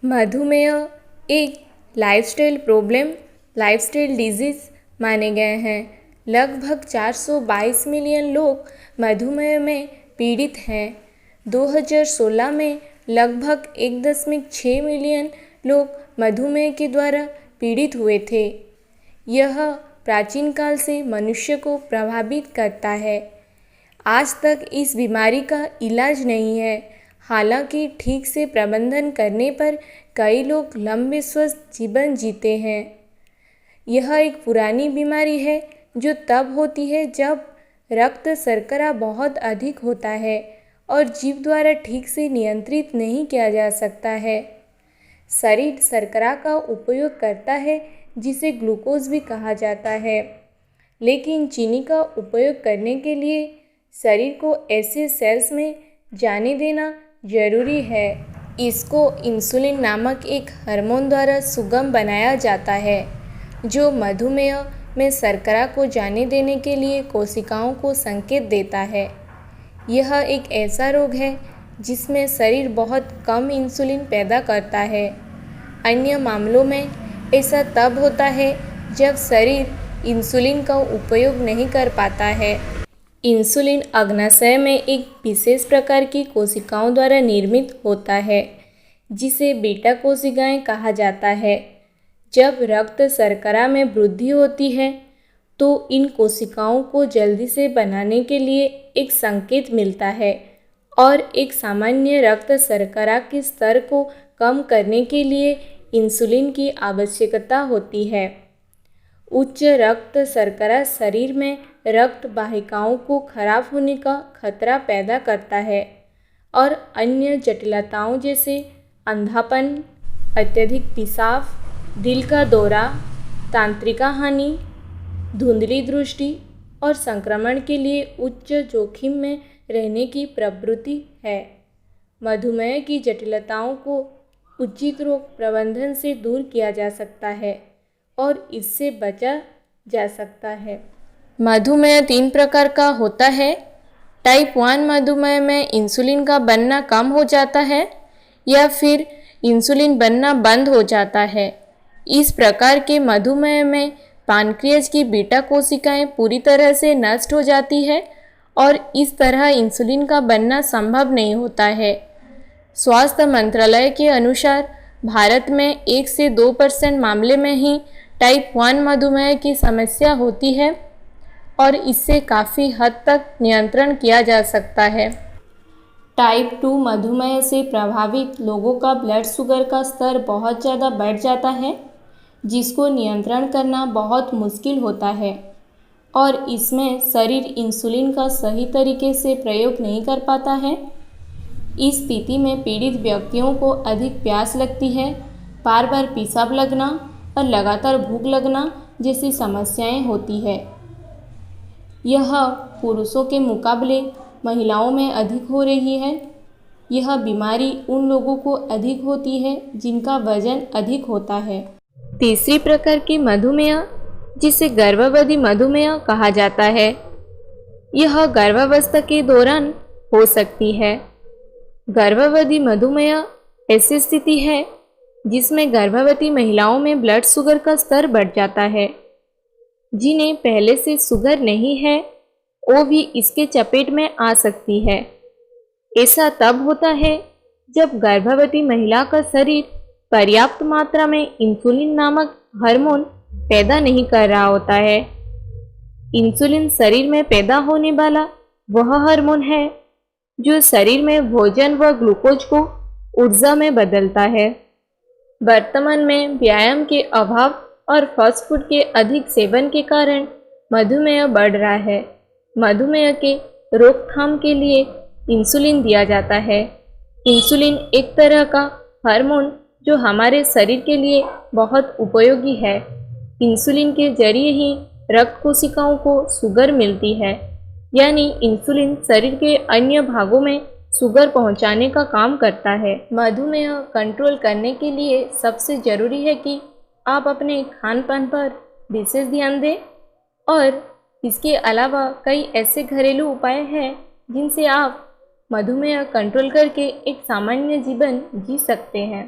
मधुमेह एक lifestyle problem, lifestyle disease माने गए हैं। लगभग 422 मिलियन लोग मधुमेह में पीड़ित हैं। 2016 में लगभग 1.6 मिलियन लोग मधुमेह के द्वारा पीड़ित हुए थे। यह प्राचीन काल से मनुष्य को प्रभावित करता है। आज तक इस बीमारी का इलाज नहीं है। हालांकि ठीक से प्रबंधन करने पर कई लोग लंबे स्वस्थ जीवन जीते हैं। यह एक पुरानी बीमारी है जो तब होती है जब रक्त शर्करा बहुत अधिक होता है और जीभ द्वारा ठीक से नियंत्रित नहीं किया जा सकता है। शरीर शर्करा का उपयोग करता है जिसे ग्लूकोज भी कहा जाता है, लेकिन चीनी का उपयोग करने के लिए शरीर को ऐसे सेल्स में जाने देना जरूरी है। इसको इंसुलिन नामक एक हार्मोन द्वारा सुगम बनाया जाता है जो मधुमेह में शर्करा को जाने देने के लिए कोशिकाओं को संकेत देता है। यह एक ऐसा रोग है जिसमें शरीर बहुत कम इंसुलिन पैदा करता है। अन्य मामलों में ऐसा तब होता है जब शरीर इंसुलिन का उपयोग नहीं कर पाता है। इंसुलिन अग्नाशय में एक विशेष प्रकार की कोशिकाओं द्वारा निर्मित होता है जिसे बीटा कोशिकाएं कहा जाता है। जब रक्त शर्करा में वृद्धि होती है तो इन कोशिकाओं को जल्दी से बनाने के लिए एक संकेत मिलता है और एक सामान्य रक्त शर्करा के स्तर को कम करने के लिए इंसुलिन की आवश्यकता होती है। उच्च रक्त शर्करा शरीर में रक्त वाहिकाओं को खराब होने का खतरा पैदा करता है और अन्य जटिलताओं जैसे अंधापन, अत्यधिक पेशाब, दिल का दौरा, तंत्रिका हानि, धुंधली दृष्टि और संक्रमण के लिए उच्च जोखिम में रहने की प्रवृत्ति है। मधुमेह की जटिलताओं को उचित रोग प्रबंधन से दूर किया जा सकता है और इससे बचा जा सकता है। मधुमेह 3 प्रकार का होता है। टाइप 1 मधुमेह में इंसुलिन का बनना कम हो जाता है या फिर इंसुलिन बनना बंद हो जाता है। इस प्रकार के मधुमेह में पानक्रियाज की बीटा कोशिकाएं पूरी तरह से नष्ट हो जाती है और इस तरह इंसुलिन का बनना संभव नहीं होता है। स्वास्थ्य मंत्रालय के अनुसार भारत में 1 से 2% मामले में ही टाइप 1 मधुमेह की समस्या होती है और इससे काफ़ी हद तक नियंत्रण किया जा सकता है। टाइप 2 मधुमेह से प्रभावित लोगों का ब्लड शुगर का स्तर बहुत ज़्यादा बढ़ जाता है जिसको नियंत्रण करना बहुत मुश्किल होता है और इसमें शरीर इंसुलिन का सही तरीके से प्रयोग नहीं कर पाता है। इस स्थिति में पीड़ित व्यक्तियों को अधिक प्यास लगती है, बार बार पेशाब लगना और लगातार भूख लगना जैसी समस्याएं होती है। यह पुरुषों के मुकाबले महिलाओं में अधिक हो रही है। यह बीमारी उन लोगों को अधिक होती है जिनका वजन अधिक होता है। तीसरी प्रकार की मधुमेह जिसे गर्भावधि मधुमेह कहा जाता है, यह गर्भावस्था के दौरान हो सकती है। गर्भावधि मधुमेह ऐसी स्थिति है जिसमें गर्भवती महिलाओं में ब्लड शुगर का स्तर बढ़ जाता है। जिन्हें पहले से शुगर नहीं है वो भी इसके चपेट में आ सकती है। ऐसा तब होता है जब गर्भवती महिला का शरीर पर्याप्त मात्रा में इंसुलिन नामक हार्मोन पैदा नहीं कर रहा होता है। इंसुलिन शरीर में पैदा होने वाला वह हार्मोन है जो शरीर में भोजन व ग्लूकोज को ऊर्जा में बदलता है। वर्तमान में व्यायाम के अभाव और फास्ट फूड के अधिक सेवन के कारण मधुमेह बढ़ रहा है। मधुमेह के रोकथाम के लिए इंसुलिन दिया जाता है। इंसुलिन एक तरह का हार्मोन जो हमारे शरीर के लिए बहुत उपयोगी है। इंसुलिन के जरिए ही रक्त कोशिकाओं को शुगर मिलती है, यानी इंसुलिन शरीर के अन्य भागों में शुगर पहुंचाने का काम करता है। मधुमेह कंट्रोल करने के लिए सबसे ज़रूरी है कि आप अपने खान पान पर विशेष ध्यान दें और इसके अलावा कई ऐसे घरेलू उपाय हैं जिनसे आप मधुमेह कंट्रोल करके एक सामान्य जीवन जी सकते हैं।